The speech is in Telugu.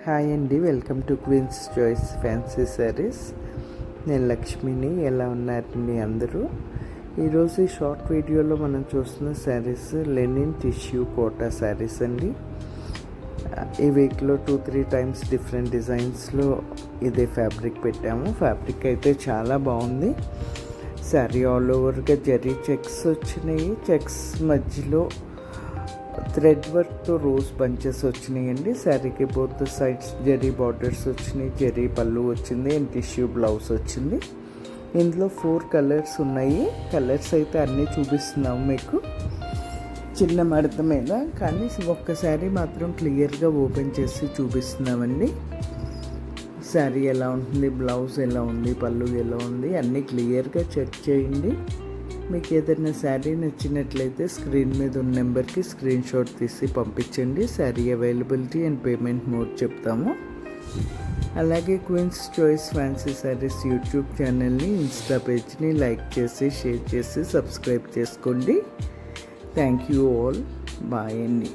హాయ్ అండి, welcome to Queen's Choice Fancy sarees. నేను లక్ష్మిని. ఎలా ఉన్నారండి అందరూ? ఈరోజు ఈ షార్ట్ వీడియోలో మనం చూస్తున్న శారీస్ లెనిన్ టిష్యూ కోటా శారీస్ అండి. ఈ వీక్లో 2-3 టైమ్స్ డిఫరెంట్ డిజైన్స్లో ఇదే ఫ్యాబ్రిక్ పెట్టాము. ఫ్యాబ్రిక్ అయితే చాలా బాగుంది. శారీ ఆల్ ఓవర్గా జరీ చెక్స్ వచ్చినాయి. చెక్స్ మధ్యలో థ్రెడ్ వర్క్తో రోజ్ బంచెస్ వచ్చినాయండి. శారీకి బోత్ సైడ్స్ జరీ బార్డర్స్ వచ్చినాయి. జరీ పళ్ళు వచ్చింది అండ్ టిష్యూ బ్లౌజ్ వచ్చింది. ఇందులో 4 కలర్స్ ఉన్నాయి. కలర్స్ అయితే అన్నీ చూపిస్తున్నాము మీకు చిన్న మడత మీద, కానీ ఒక్క శారీ మాత్రం క్లియర్గా ఓపెన్ చేసి చూపిస్తున్నామండి. శారీ ఎలా ఉంటుంది, బ్లౌజ్ ఎలా ఉంది, పళ్ళు ఎలా ఉంది అన్నీ క్లియర్గా చెక్ చేయండి. మీకు ఏదైనా శారీ నచ్చినట్లయితే స్క్రీన్ మీద ఉన్న నెంబర్కి స్క్రీన్ షాట్ తీసి పంపించండి. Saree availability and payment mode చెప్తాము. అలాగే Queen's Choice Fancy sarees YouTube ఛానల్ని, ఇన్స్టా పేజ్ని లైక్ చేసి, షేర్ చేసి, సబ్స్క్రైబ్ చేసుకోండి. Thank you all. బాయ్ అండి.